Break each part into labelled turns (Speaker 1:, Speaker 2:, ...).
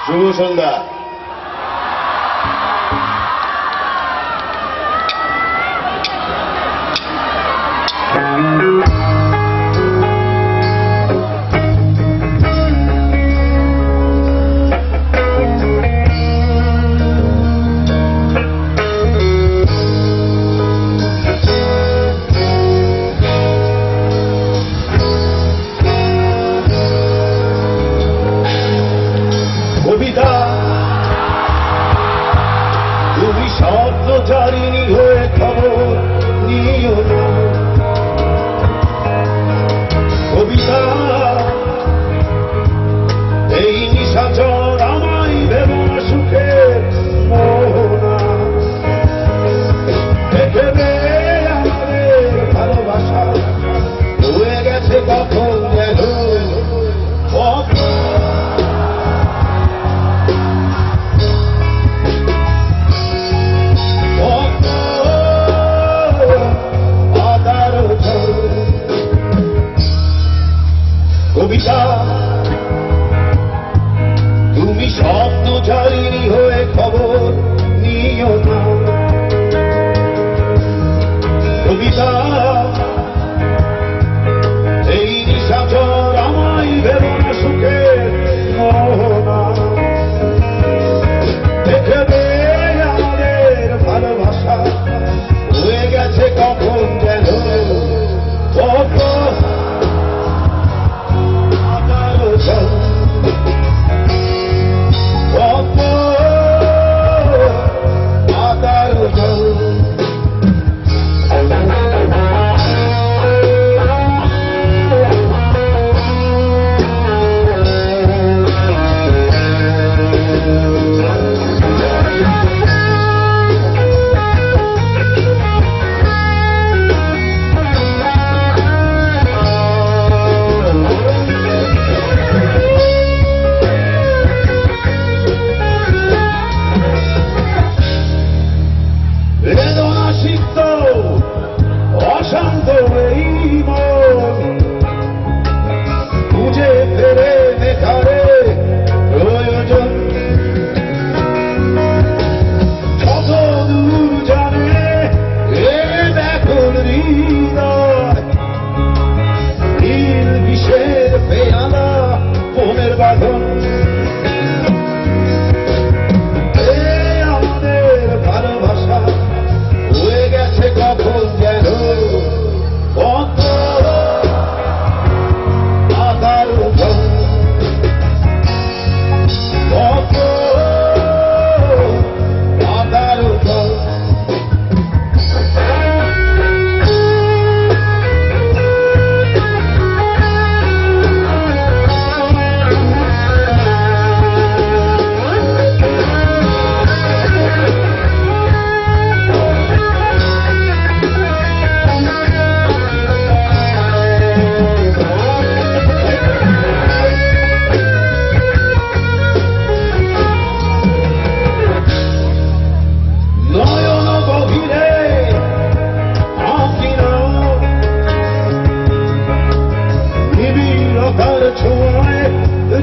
Speaker 1: শুভ সন্ধ্যা। কবিতা তুমি শব্দচারিণী হয়ে খবর নিও না। কবিতা এই নিশাচর আমায় ভেবো না সুখে মোহনা। দেখবে আমাদের ভালোবাসা হয়ে গেছে কখন যেন কবিতা তুমি স্বপ্নচারিণী হয়ে খবর নিও না। কবিতা এই নিশাচর আমায় ভেবো না সুখে মোহনা। দেখবে আমাদের ভালোবাসা হয়ে গেছে কখন যেন অশান্ত এই মন খুঁজে ফেরে মেঘারে প্রয়োজন। কত দূর জানে এ দেখুন হৃদয় নীল বিষের পেয়ালা মনের বাঁধন। আমাদের ভালোবাসা হয়ে গেছে কখন যেন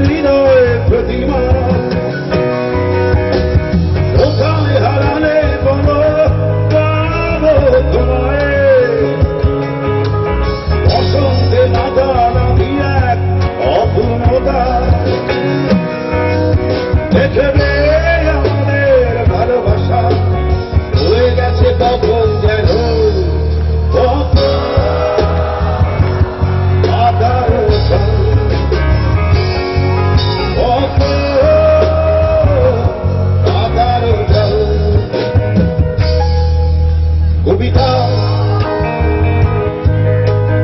Speaker 1: হৃদয় প্রতিমা কোথায় হারালে বলো পাবো তোমায়। বসন্তে নাদা নামি এক অপূর্ণতা। দেখবে আমাদের ভালোবাসা হয়ে গেছে কখন যেন কবিতা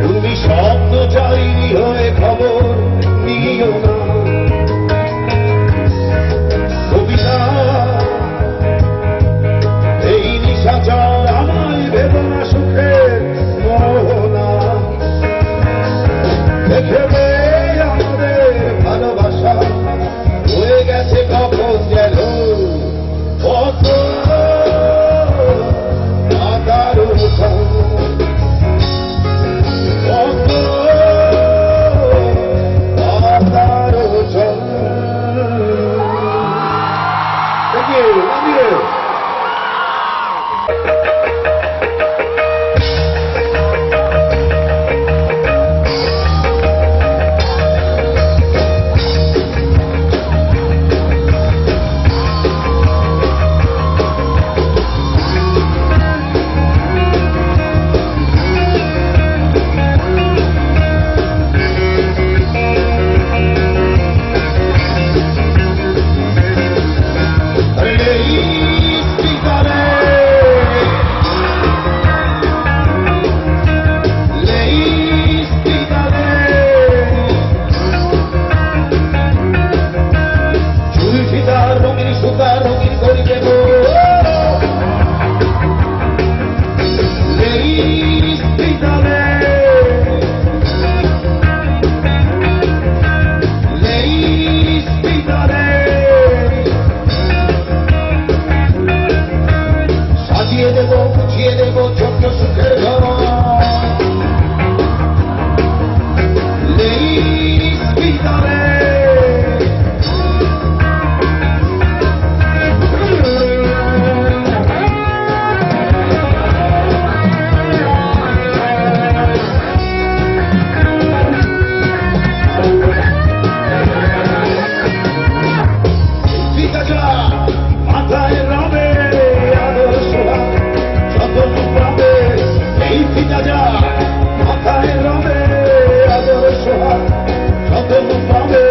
Speaker 1: তুমি স্বপ্নচারিণী হয়ে খবর নিও না। কবিতা এই নিশাচর আমায় ভেবো না সুখে মোহনা। দেখবে আমাদের ভালোবাসা হয়ে গেছে কখন যেন কত সুতা রঙিন করি দেব সাজিয়ে দেব বুঝিয়ে দেব ছোট্ট সুখের ঘর মাথায় রবে আদর্শ যতন পাবে এই ফিতা মাথায় রবে আদর্শ যতন পাবে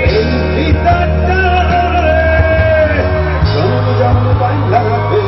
Speaker 1: এই ফিতাটা জন্ম জন্ম বান্ধা রাখবে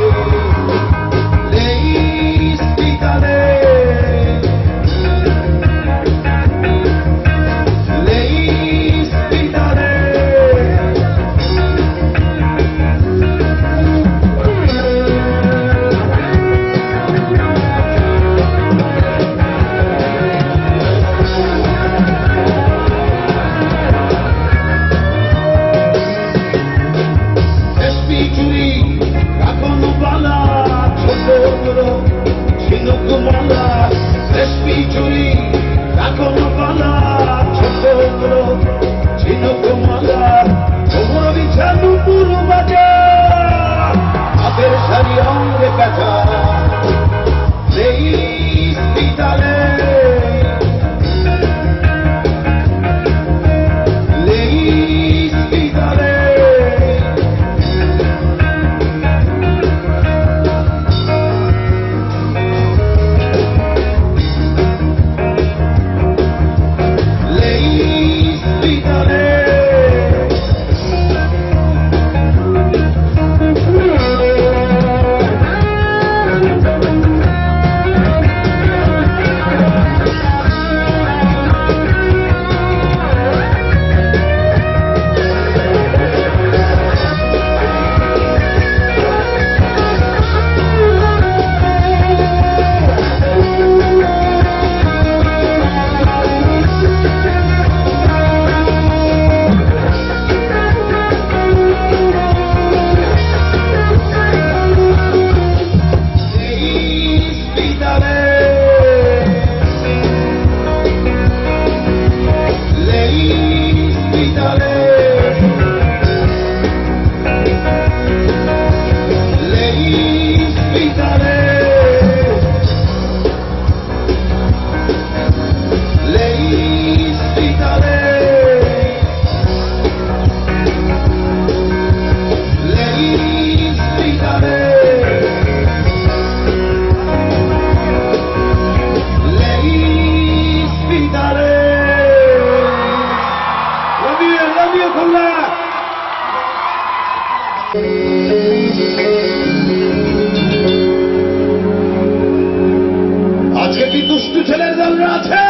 Speaker 1: আজকে কি দুষ্টু ছেলের দলরা আছে?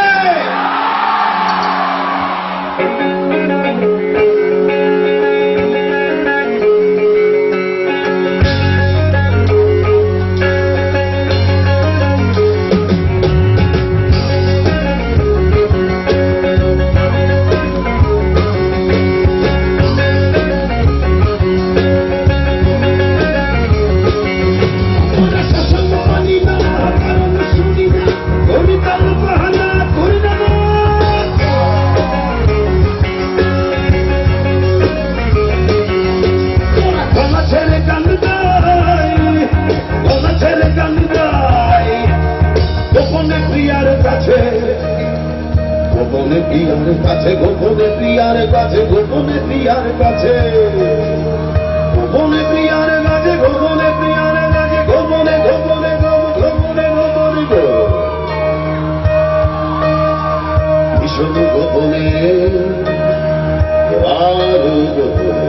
Speaker 1: গোপনে প্রিয়ার কাছে গোপনে প্রিয়ার কাছে গোপনে প্রিয়ার কাছে গোপনে প্রিয়ার কাছে গোপনে প্রিয়ার কাছে গোপনে গোপনে গোপনে গোপনে ভীষণ গোপনে আর গোপনে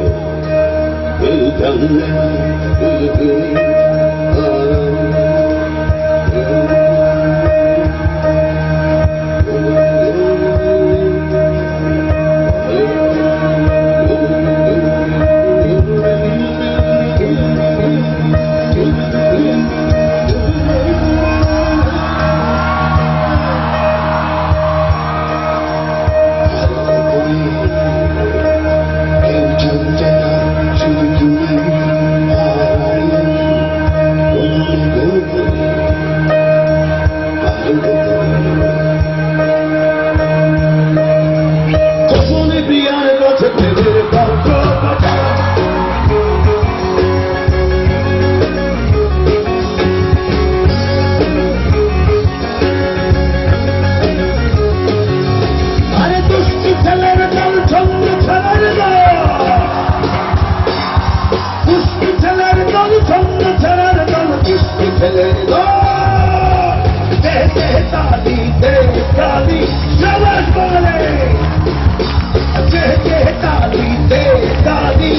Speaker 1: তালি সবাই বলে দে দে তালি দে তালি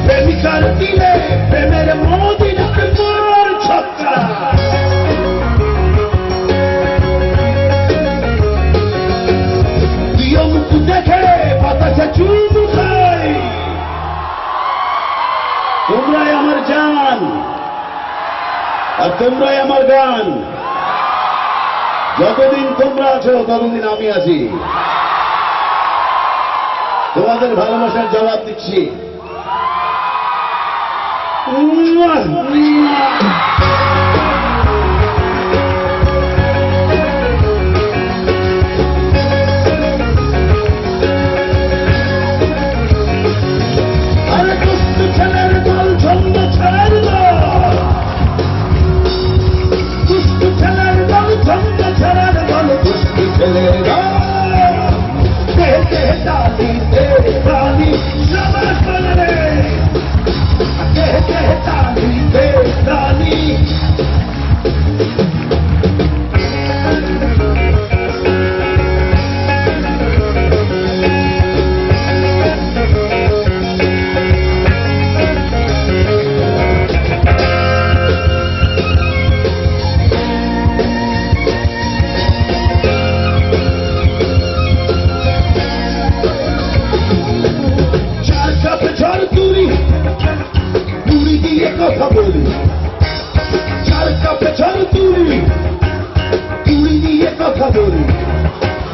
Speaker 1: প্রেমিকার দিলে প্রেমের মদিনা মোর ছক্কা প্রিয় মুখ দেখে বাতাসে চুমু খাই তোমরাই আমার জান আর তোমরাই আমার গান যতদিন তোমরা আছো ততদিন আমি আছি তোমাদের ভালোবাসার জবাব দিচ্ছি আরে দুষ্ট ছেলের দল ছন্দ ছেড়ে দল দুষ্ট ছেলের দল ছন্দ ছেড়ে দল দুষ্ট ছেলের দল দে দে তালি দে তালি সবাই বলে দে দে তালি দে তালি কথা বলি চার কাপে ছল তুলি তুলি দিয়ে কথা বলি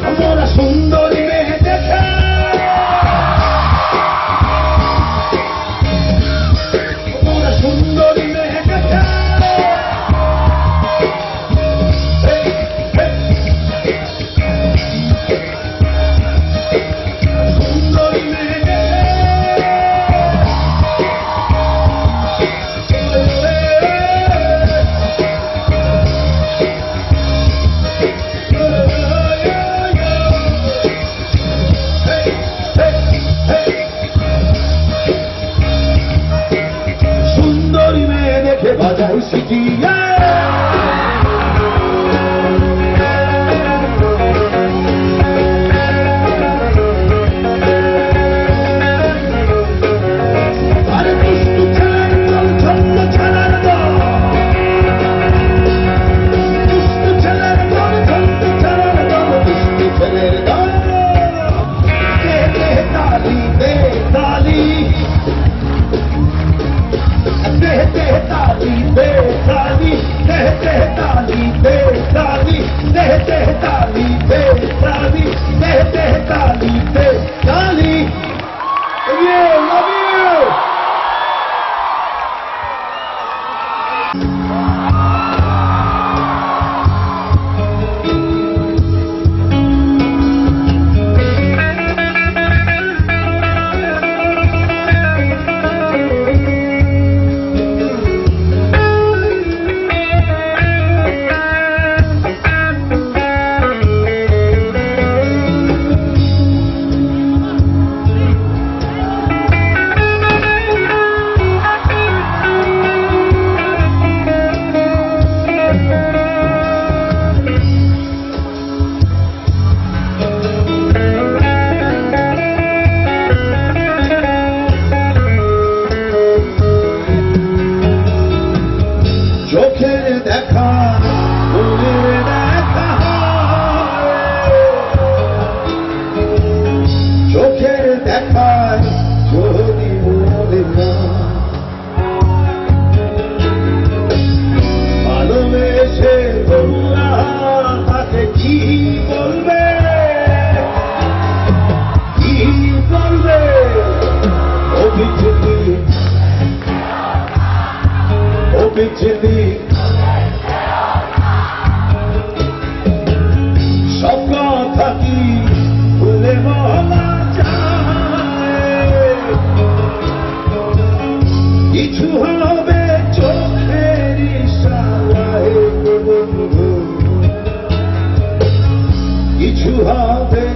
Speaker 1: আমরা সুন্দরী মেয়ে দেখে আমরা সুন্দরী মেয়ে দেখে সুন্দরী মেয়ে বাজাই শিখিয়ে আরে দুষ্ট ছেলের দল ছন্দ ছেলের দল দুষ্ট ছেলের দল ছন্দ ছেলের দল দুষ্ট ছেলের দল দে দে তালি দে তালি দে দে তালি দে তালি দে দে তালি দে তালি দে দে তালি দে তালি দে দে তালি দে তালি love you চোখের দেখা মনের দেখা চোখের দেখায় যদি মনে না ভালোবেসে তোমরা তাকে কি বলবে অভিজ্ঞতি অভিজ্ঞতি সব কথা কি ভুলে বলা যায় কিছু হবে চোখের ইশারায় বন্ধু কিছু হবে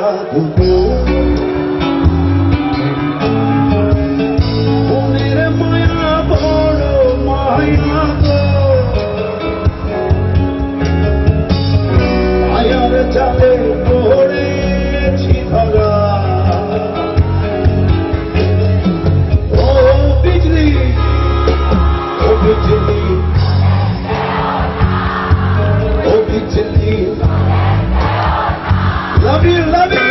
Speaker 1: সাধু মনের মায়া বড় মায়া গো মায়ার জালে পড়েছি ধরা ও বিজলি ও বিজলি ও বিজলি love you love you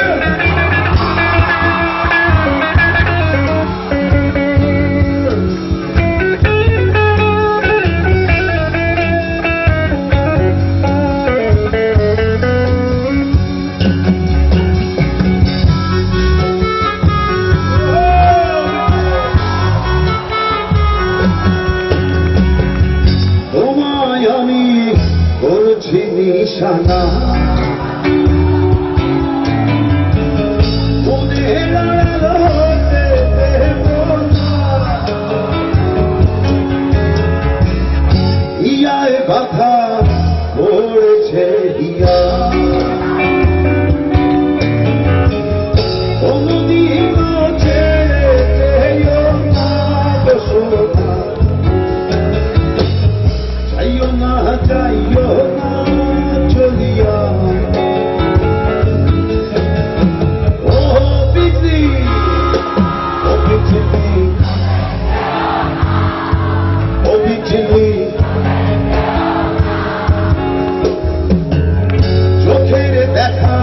Speaker 1: তোমায় আমি করছি নিশানা কথা পড়েছে হিয়া কোনদিন ছেড়ে যেও না বসোনা যাইও না চলিয়া ও বিজলি ও বিজলি ও বিজলি চোখের দেখা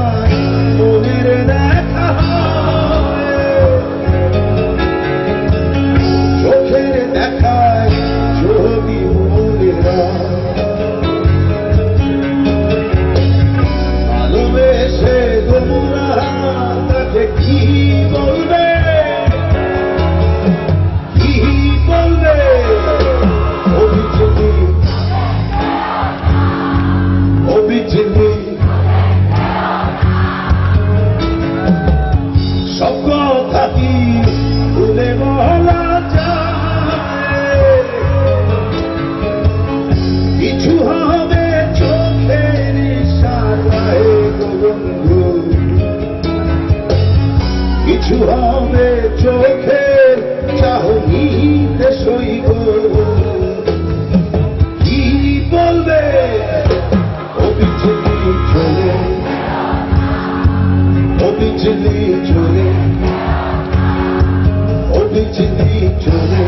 Speaker 1: মনের দেখা চোখের দেখায় যদি মনেরা ভালোবেসে তোমরা তাকে কি বলবে কি বলবে অভিযোগী অভিযোগী সব কথা কি ভুলে বলা যায় কিছু হবে চোখের ইশারায় গো বন্ধু কিছু হবে চোখের চাহনিতে সইব কি বলবে অবিচলি চলে অবিচলি চলে অবিচলি চলে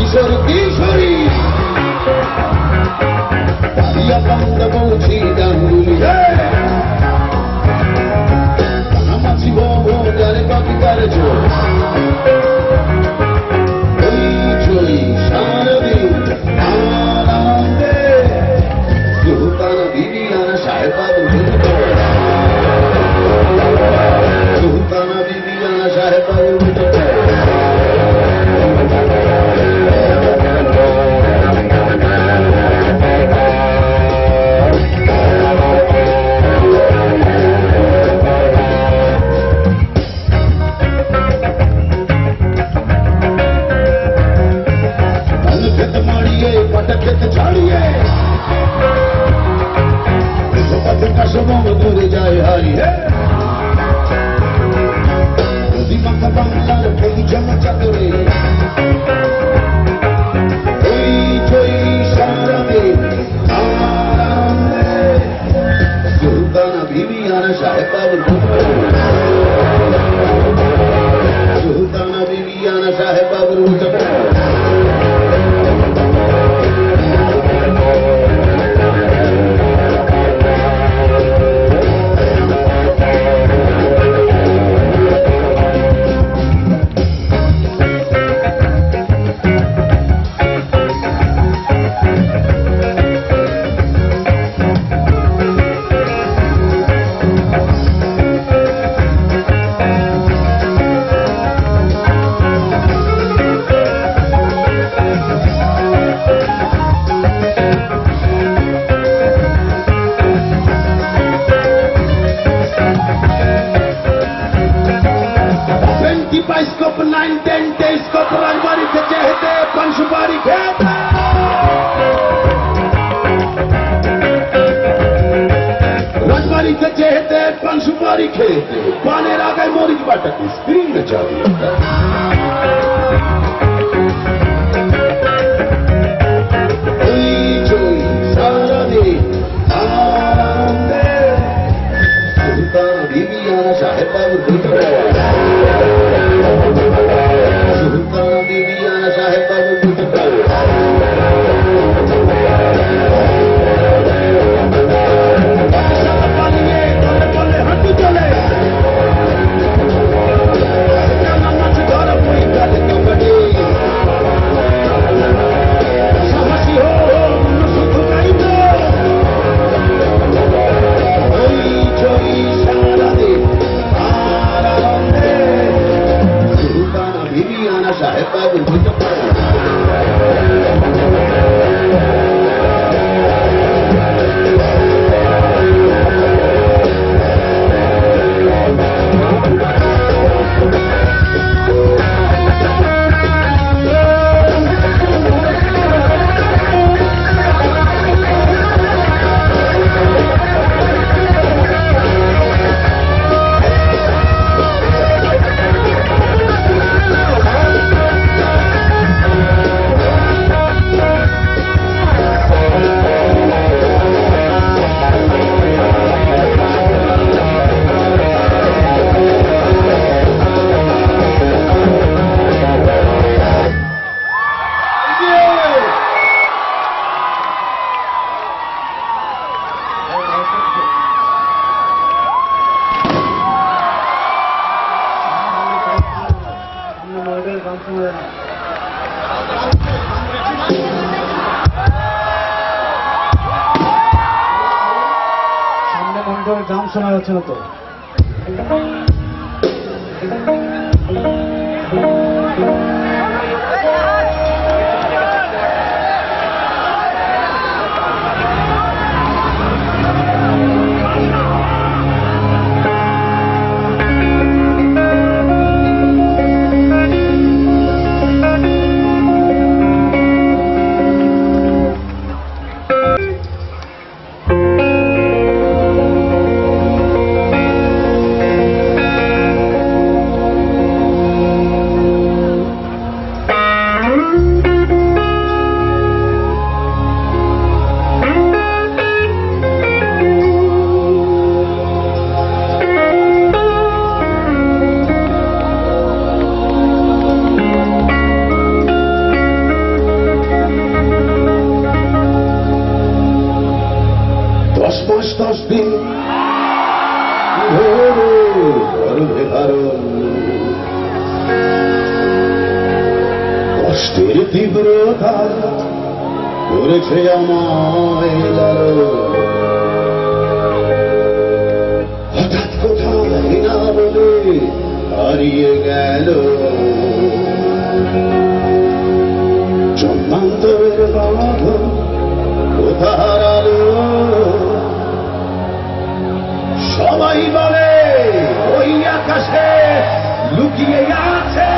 Speaker 1: কিশোর কিশোরী পারিয়া বন্ধ বলছি গাঙ্গুলি কানামাছি বউ যারে বাকি তার জোর চই সারাদিন আনন্দে সুলতান বিবিয়ানা সাহেবাদ সুলতান বিবিয়ানা সাহেবাদ ছাড়িয়ে খেতে পানের আগায় মরিচ বাটাকে স্ক্রিনে চালিয়ে
Speaker 2: সামনে মনিটরে গান শোনা যাচ্ছে না তো।
Speaker 1: কষ্টের তীব্রতা করেছে আমায় হঠাৎ কোথায় না বলে হারিয়ে গেল জন্মান্তরের বাঁধন কোথা হারালো সবাই বলে ওই আকাশে লুকিয়ে আছে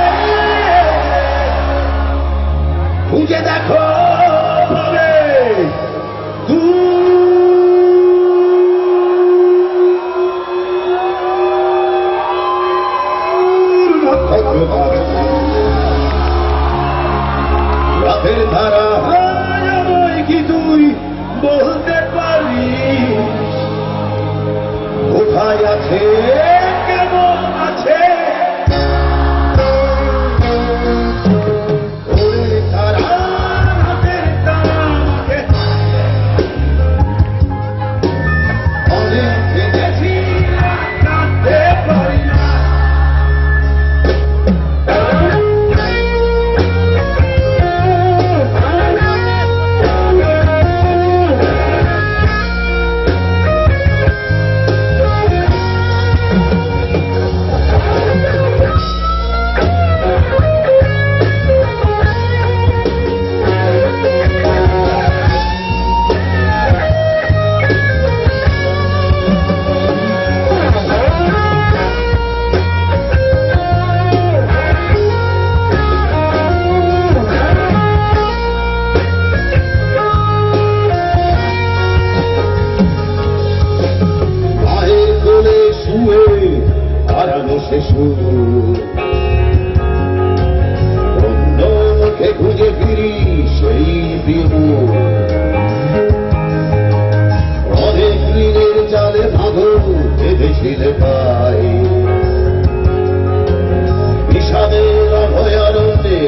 Speaker 1: খুঁজে দেখো বলে রাতের ধারা কি তুই বলতে পারিস কোথায় আছে কেমন আছে আসে সুর অন্য মুখে খুঁজে ফিরি সেই প্রিয় মুখ। অনেক ঋণের জালে ভাঙো বেঁধেছিলে পাই বিষাদের অভয়ারণ্যে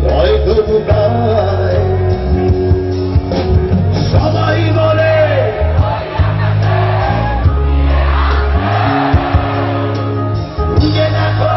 Speaker 1: ভয় তবু পায়। সবাই বলে বুঝে দেখো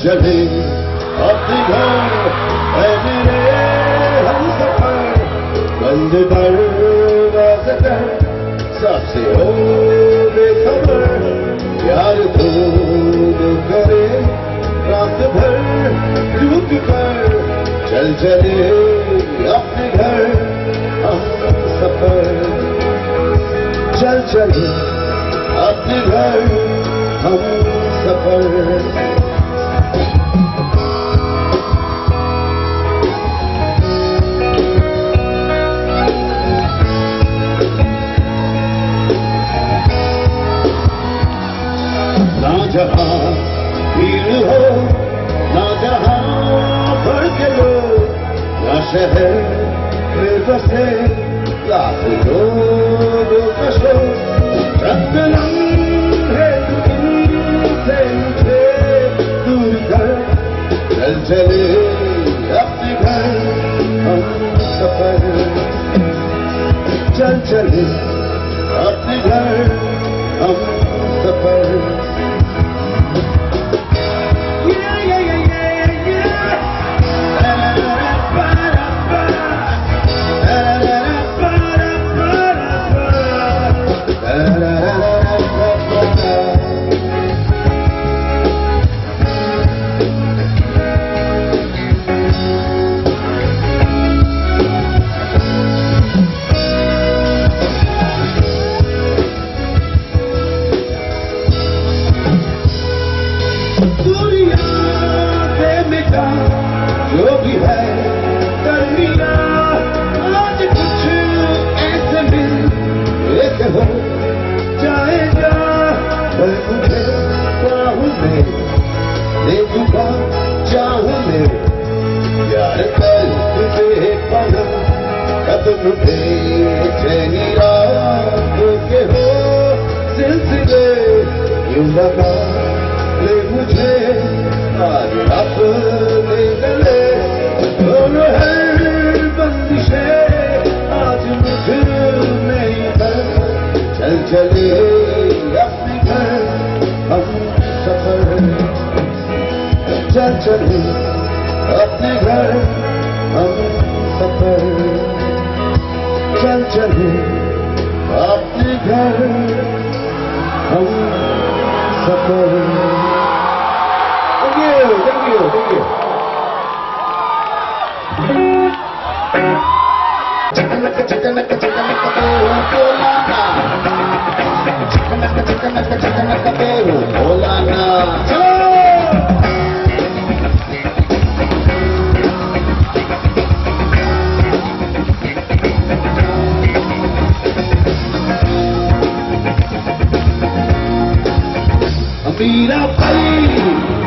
Speaker 1: चले अपने घर है मेरे हम सफर बंद दरवाज़ा कर सबसे हो बेखबर यार धूम करे रात भर डूब कर चल चले अपने घर हम सफर चल चले अपने घर हम सफर ना जहाँ भीड़ हो ना जहाँ भड़के लो ना शहर में बसे लाख लोग कशो रक्त लम्हे से मुझे दूर कर चल चले अपने घर हम सफर चल चले अपने घर हम सफर जो भी है कर लिया आज कुछ ऐसे मिल एक हो जाएगा पर मुझे चाहूँ मैं ले चुका चाहूँ मैं प्यार कर तुझे पना कदम पे चैनी रातों के हो सिलसिले यूं लगा ले मुझे आज अपने गले दोनों हर बंदिशे आज मुझ में है चल चले अपने घर हम सफर चल चले अपने घर हम सफर चल चले अपने घर हम सफर Thank you. Chikanaka, chikanaka, chikanaka, beru, bolana. Chikanaka, chikanaka, chikanaka, beru, bolana. Mira, país.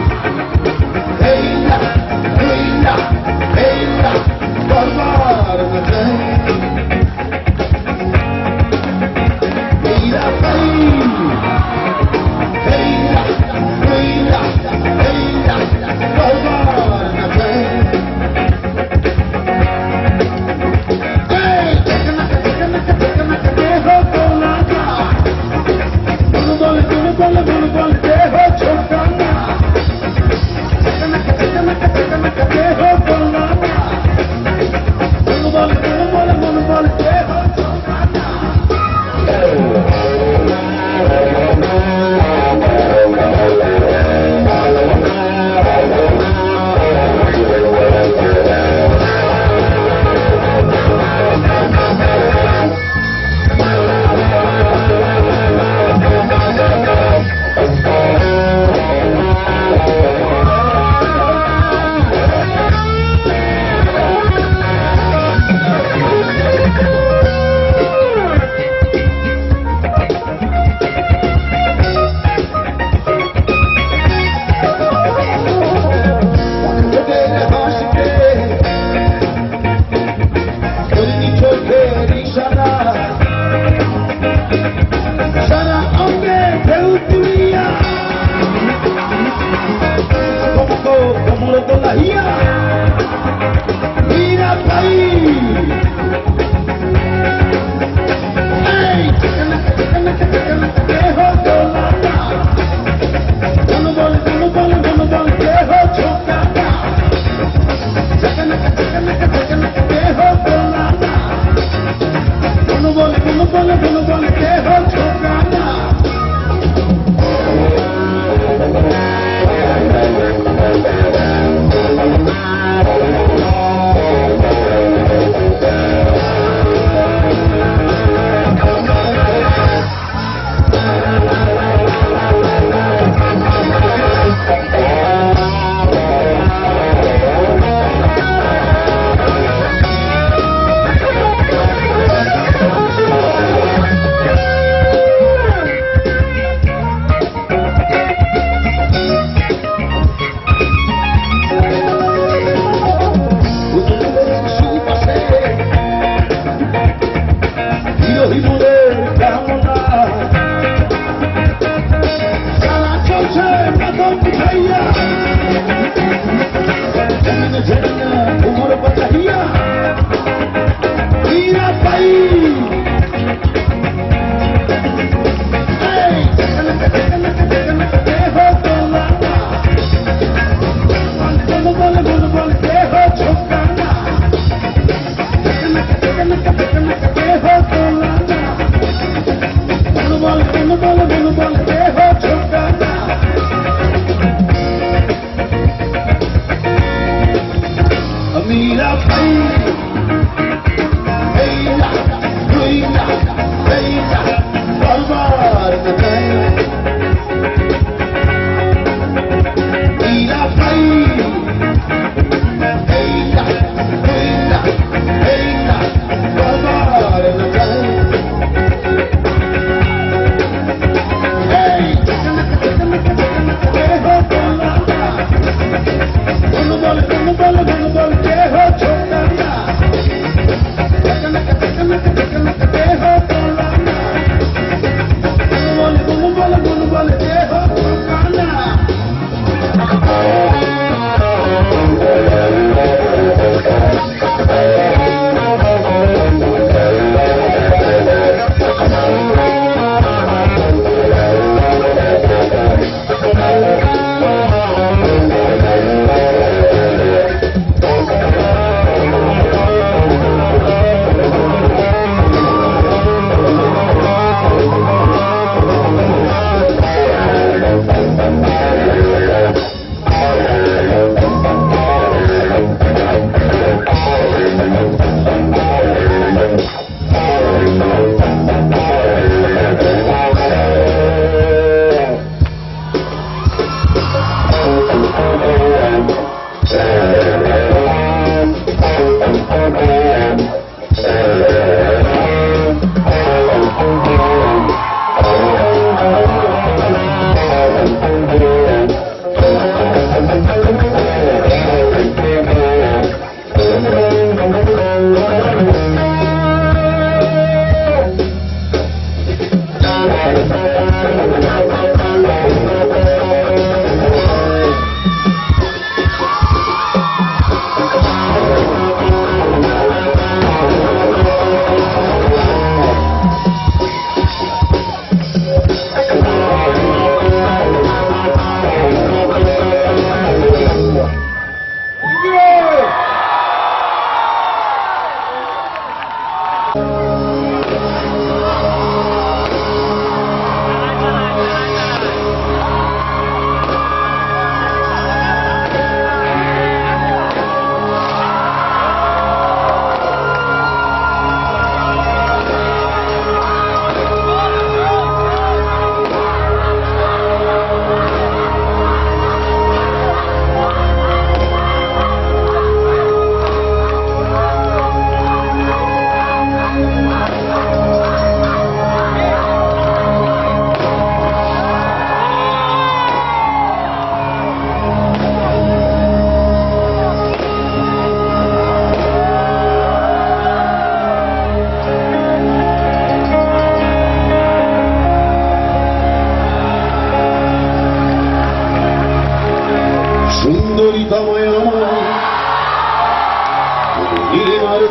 Speaker 1: Bol, bol, bol, bol, bol, bol, झरना उमर बचहिया मीरा पाई मीरा भाई बार बताए मीरा भाई बार बताए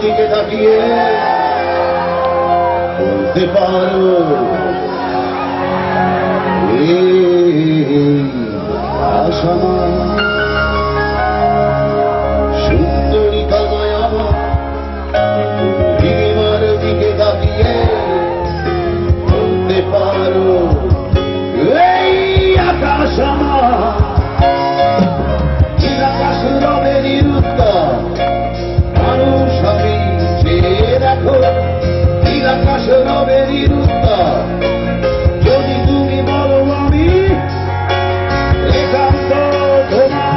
Speaker 1: দিকে তাকিয়ে বলতে পারো আশামা সুন্দরী কামায় আমার নীলিমার দিকে তাকিয়ে বলতে পারো এই আকাশ আমার আকাশ রবের উত্তর মানুষ আমি চেয়ে দেখো আকাশ রবের উত্তর যদি তুমি বলো আমি একান্ত তোমার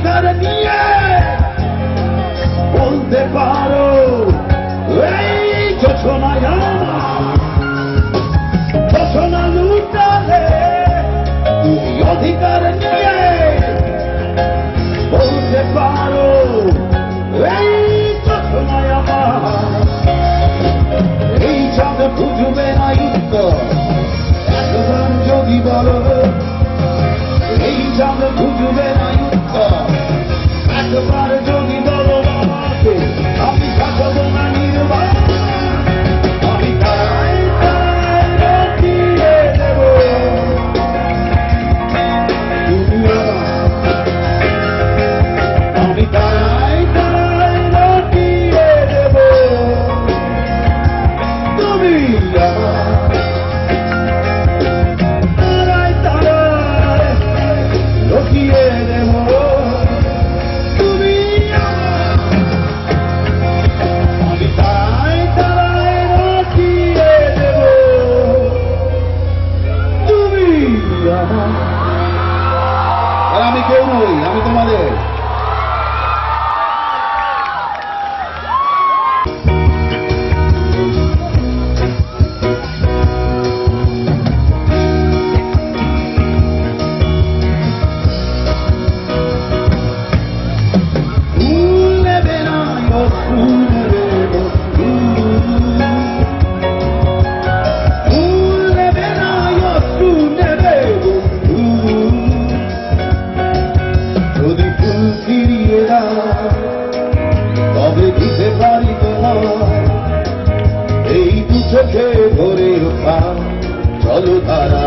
Speaker 1: অধিকার নিয়ে বলতে পারো এই যোজনায় যোজনা লুটালে তুমি অধিকার নিয়ে বলতে পারো এই যোজনায় আমার এই চাঁদ খুঁজবে না উত্তর একবার যদি বলো এই চাঁদ খুঁজবে না উত্তর একবার যদি বলো আমাকে আমি থাকবো না নির্বাণ আমি তাই দিয়ে দেব তুমি আমি তাই দিয়ে দেব তুমি তারাই তারাই লুকিয়ে দেব তুমি আমি তারাই তারাই লুকিয়ে দেব তুমি আর আমি কেউ নই আমি তোমাদের যদি ফুল ফিরিয়ে দাও তবে দিতে পারি তোমার এই দু চোখে ভরে ওঠা চলো তারা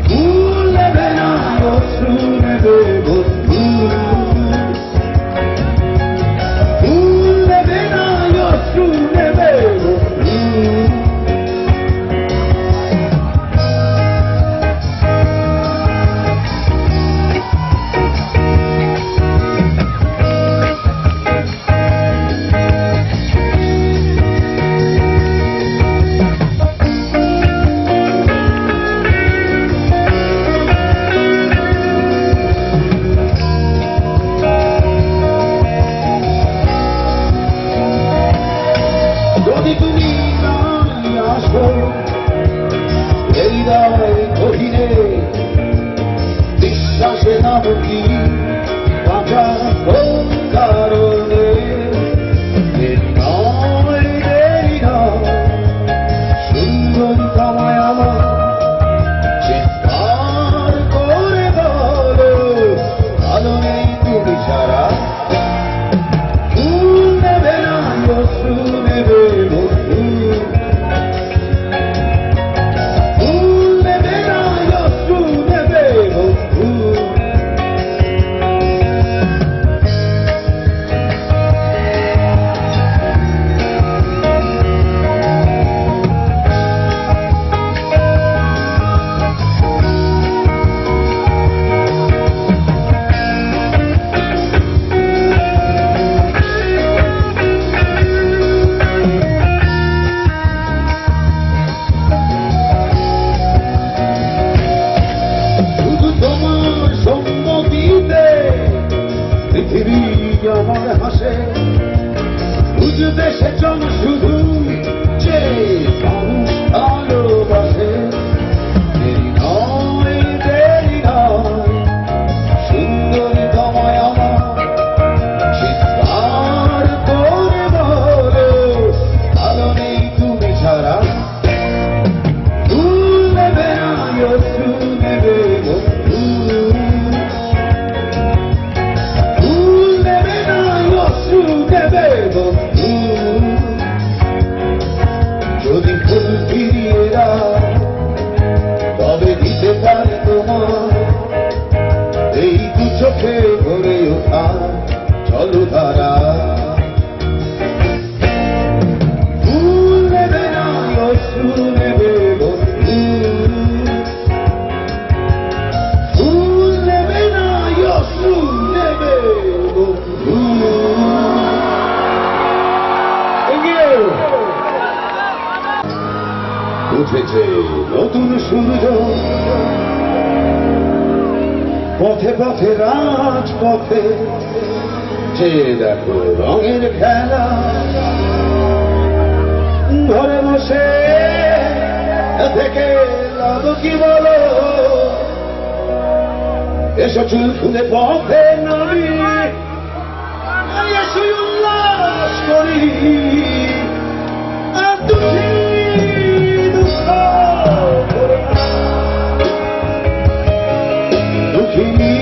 Speaker 1: ফুল নেবে না অশ্রু নেবে বন্ধু ফুল নেবে না অশ্রু নেবে বন্ধু যদি তুমি নাই আসো এই হৃদয় গভীরে বিশ্বাসে নামকি বাঁচা কোন কারণে দেরি নয় সুন্দরী তোমায় আমার চিৎকার করে বলো ভালো নেই তুমি ছাড়া ফুল নেবে না অশ্রু নেবে বন্ধু ফুল নেবে না অশ্রু নেবে বন্ধু শুধু তোমার সম্মতিতে পৃথিবী আমার হাসে বুঝবে সেজন শুধু যে মানুষ ভালোবাসে দেরি নয় সুন্দরী তোমায় আমার চিৎকার করে বলো ভালো নেই তুমি ছাড়া ফুল নেবে না অশ্রু নেবে বন্ধু ফুল নেবে না অশ্রু নেবে বন্ধু যদি ফুল ফিরিয়ে দাও তবে দিতে পারে তোমার এই দু চোখে ভরে ওঠা চলো ধারা ফুল নেবে না অশ্রু নেবে বন্ধু ফুল নেবে না অশ্রু নেবে বন্ধু উঠেছে নতুন সূর্য পথে পথে রাজপথে যে দেখো রঙের খেলা, ঘরে বসে থেকে লাভ কি বলো, এসো চুল খুলে পথে নামি, এসো উল্লাস করি। আর দুঃখী দুঃখ করো না, দুঃখিনী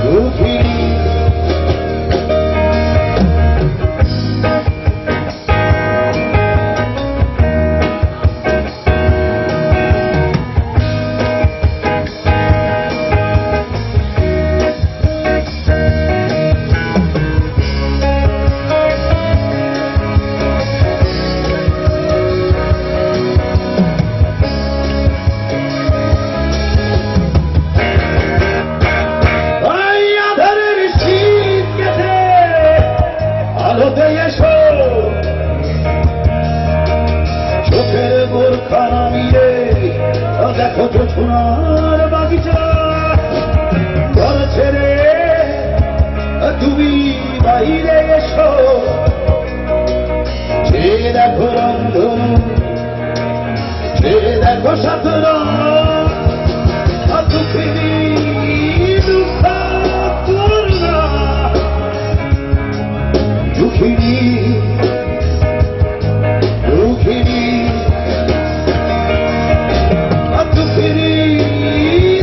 Speaker 1: দুঃখিনী। চোখের বোরখা নামিয়ে দেখো জোছনার বাগিচা, ঘর ছেড়ে তুমি বাইরে এসো, যে দেখো রন্ধন, যে দেখো সাধনা, দুঃখিনী দুঃখ করুণা, দুঃখিনী দুঃখিনী দুঃখিনী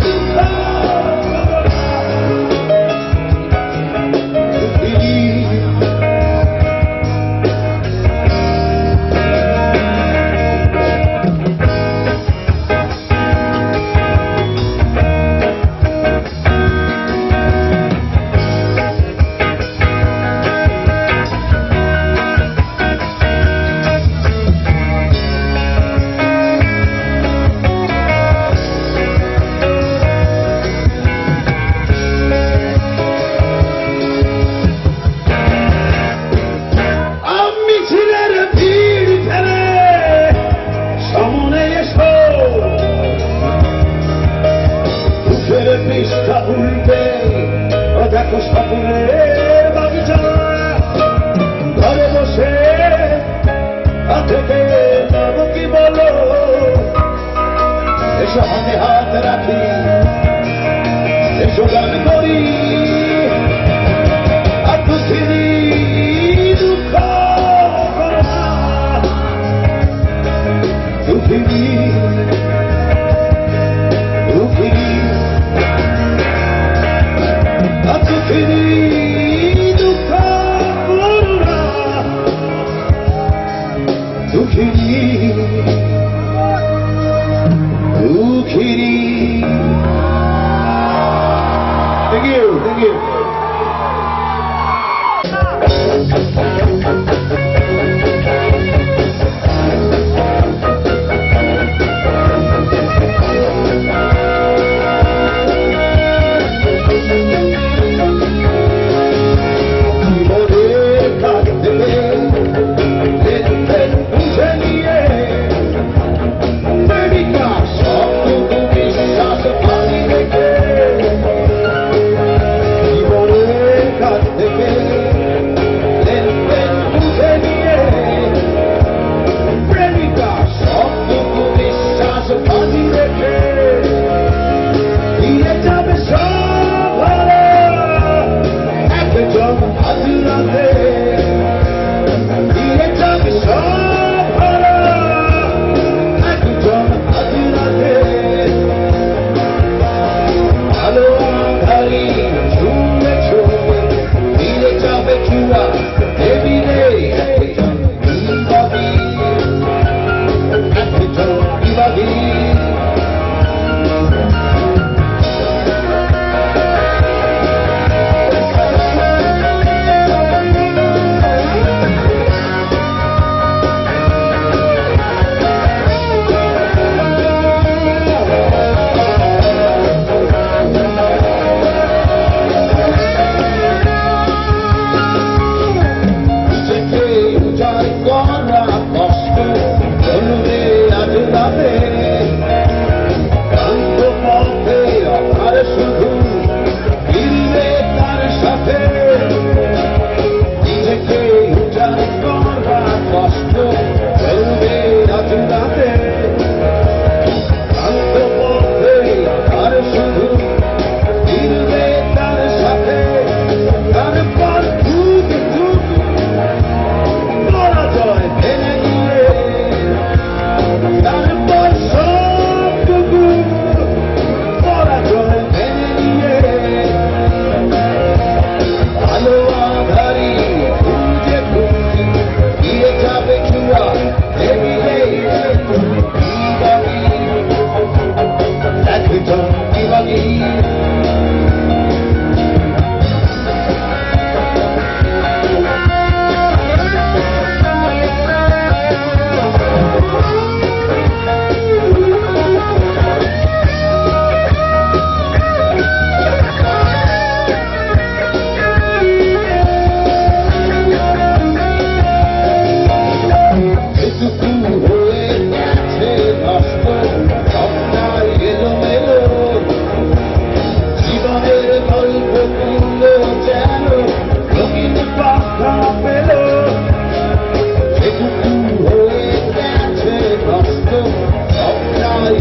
Speaker 1: দুঃখ দুঃখিনী। পৃষ্ঠা উল্টে দেখো সকলের বাগিচা, ঘরে বসে থেকে যাব কি বলো, এসো হাতে হাত রাখি, এসো গান করি। আর দুঃখিনী দুঃখ করো না, দুঃখিনী দুঃখিনী দুঃখিনী দুঃখ করুণা, দুঃখিনী দুঃখিনী। Thank you, thank you.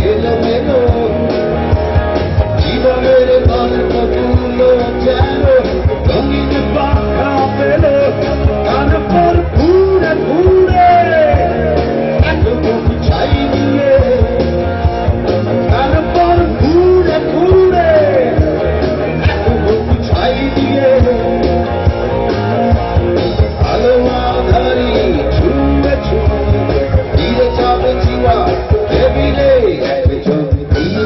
Speaker 1: এলোমেলো জীবনের গল্পগুলো যেন রঙিন পাখা পেল তারপর ঘুরে ঘুরে এত বুক ছাই দিয়ে তারপর ঘুরে ঘুরে এত বুক ছাই দিয়ে আলো আধারি ছুঁয়ে ছুঁয়ে দিয়ে যাবে জীবা টেবিলে একজন দিয়ে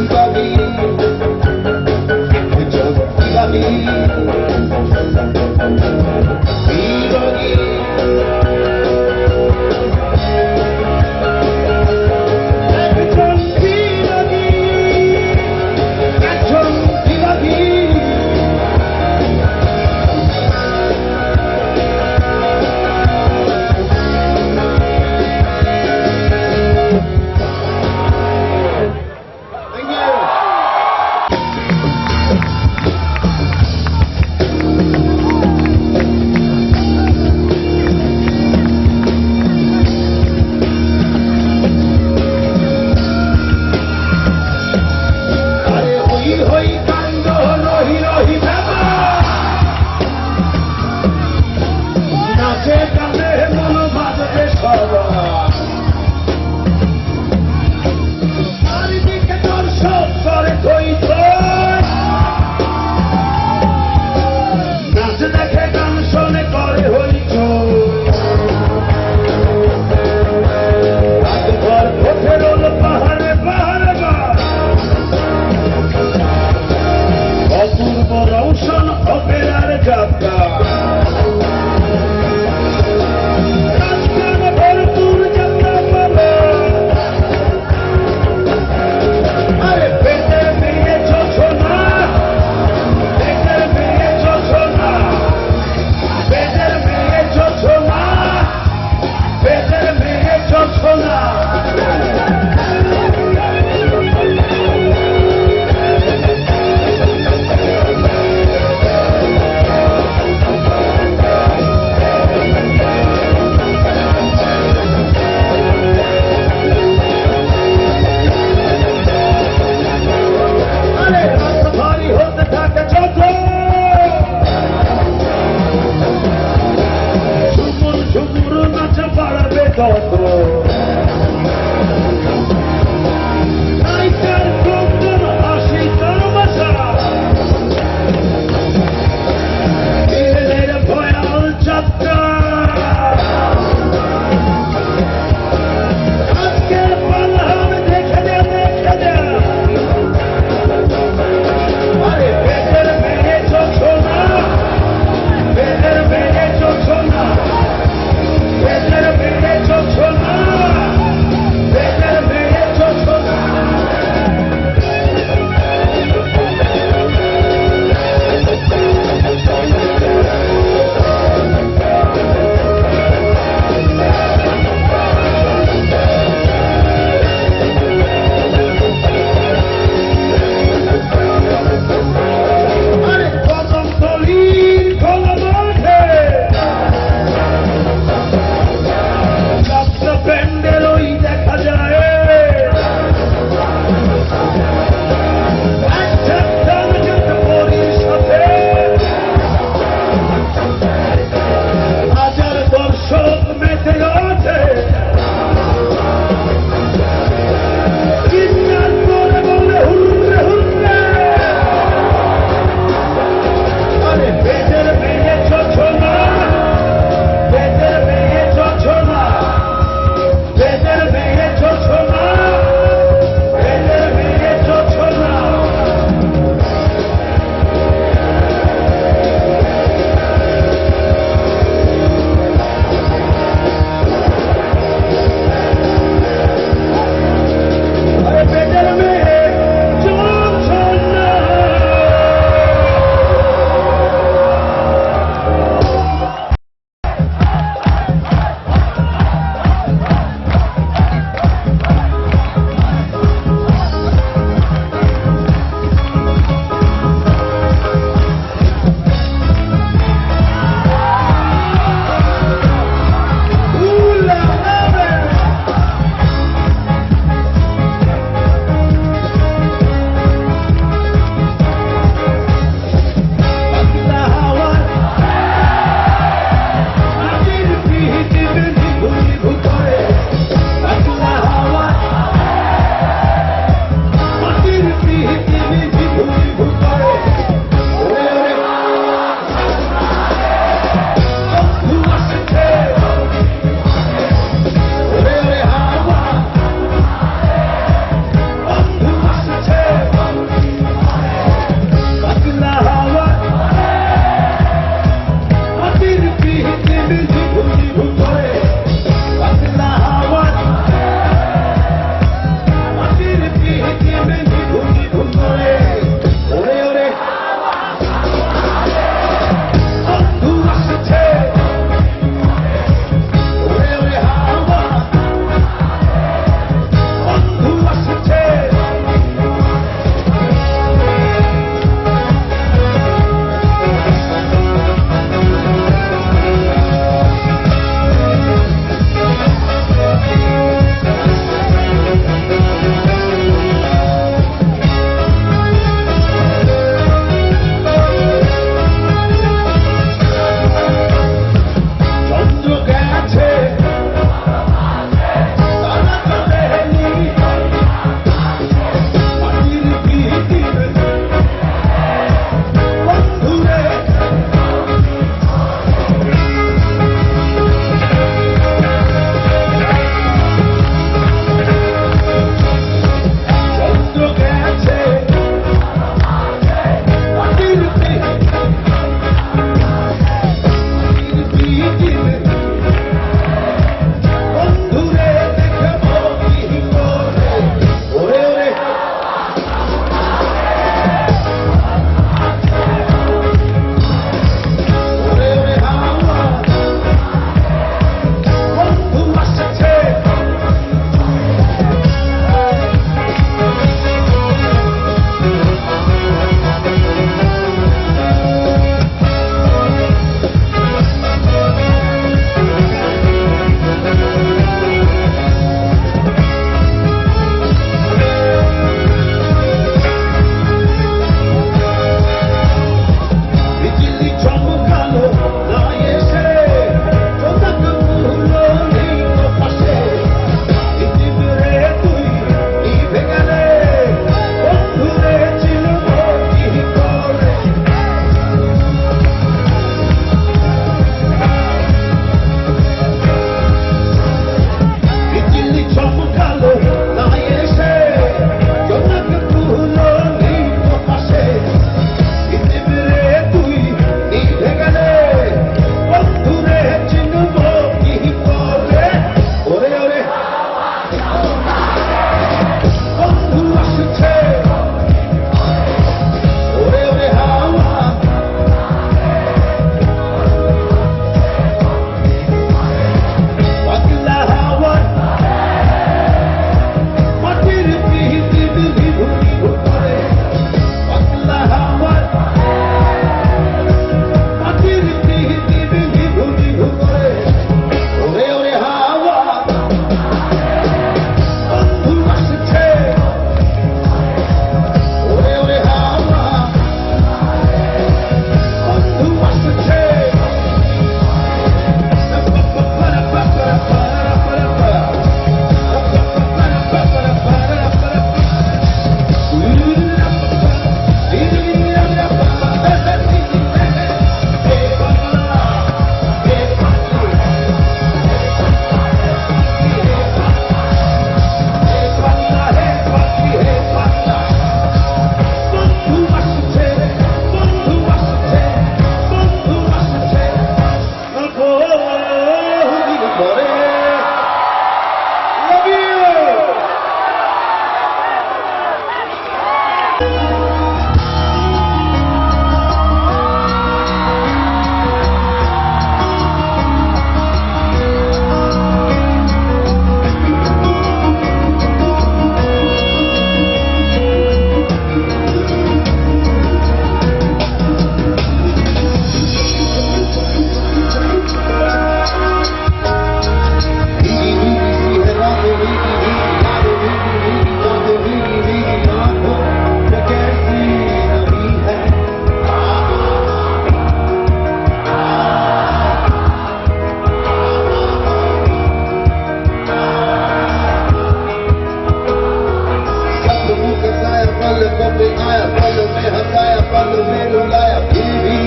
Speaker 1: में हंसाया पल में रुलाया फिर भी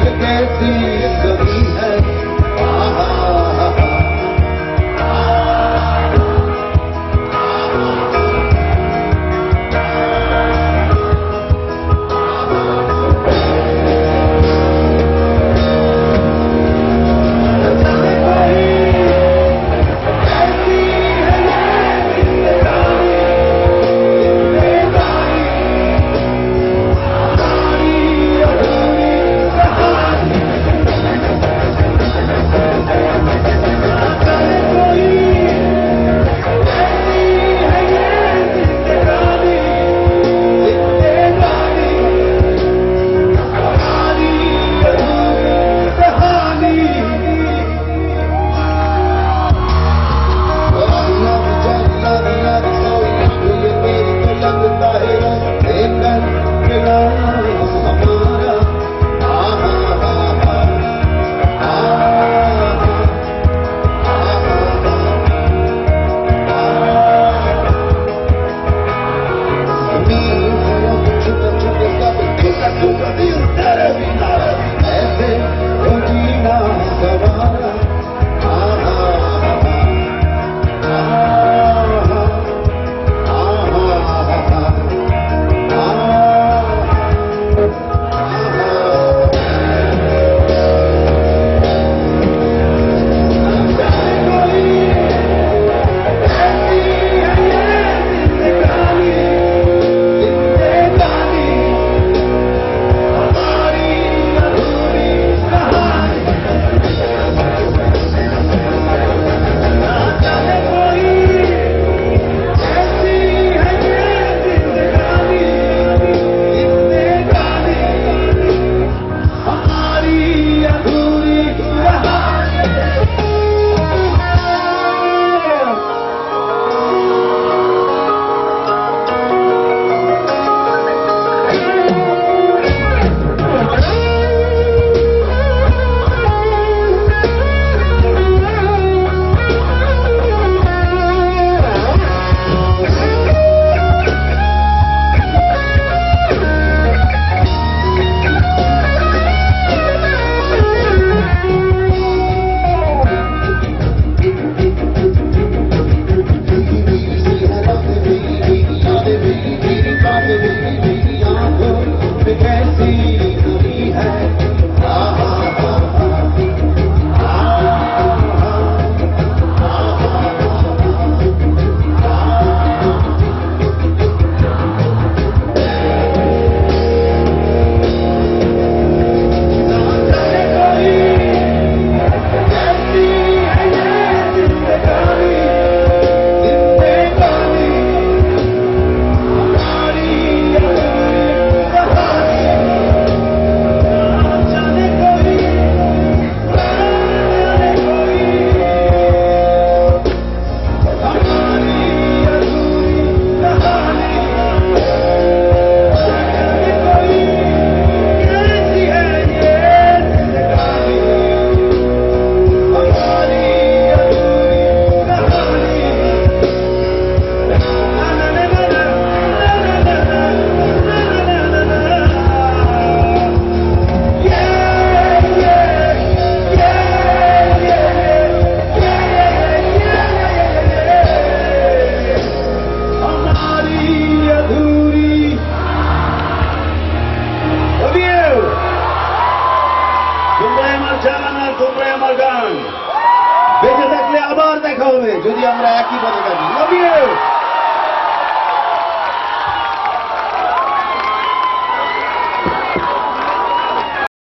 Speaker 1: ये कैसी कमी है आहा
Speaker 2: তোমরাই আমার গান বেঁচে থাকলে আবার দেখা হবে যদি আমরা একই পথে থাকি। Love you.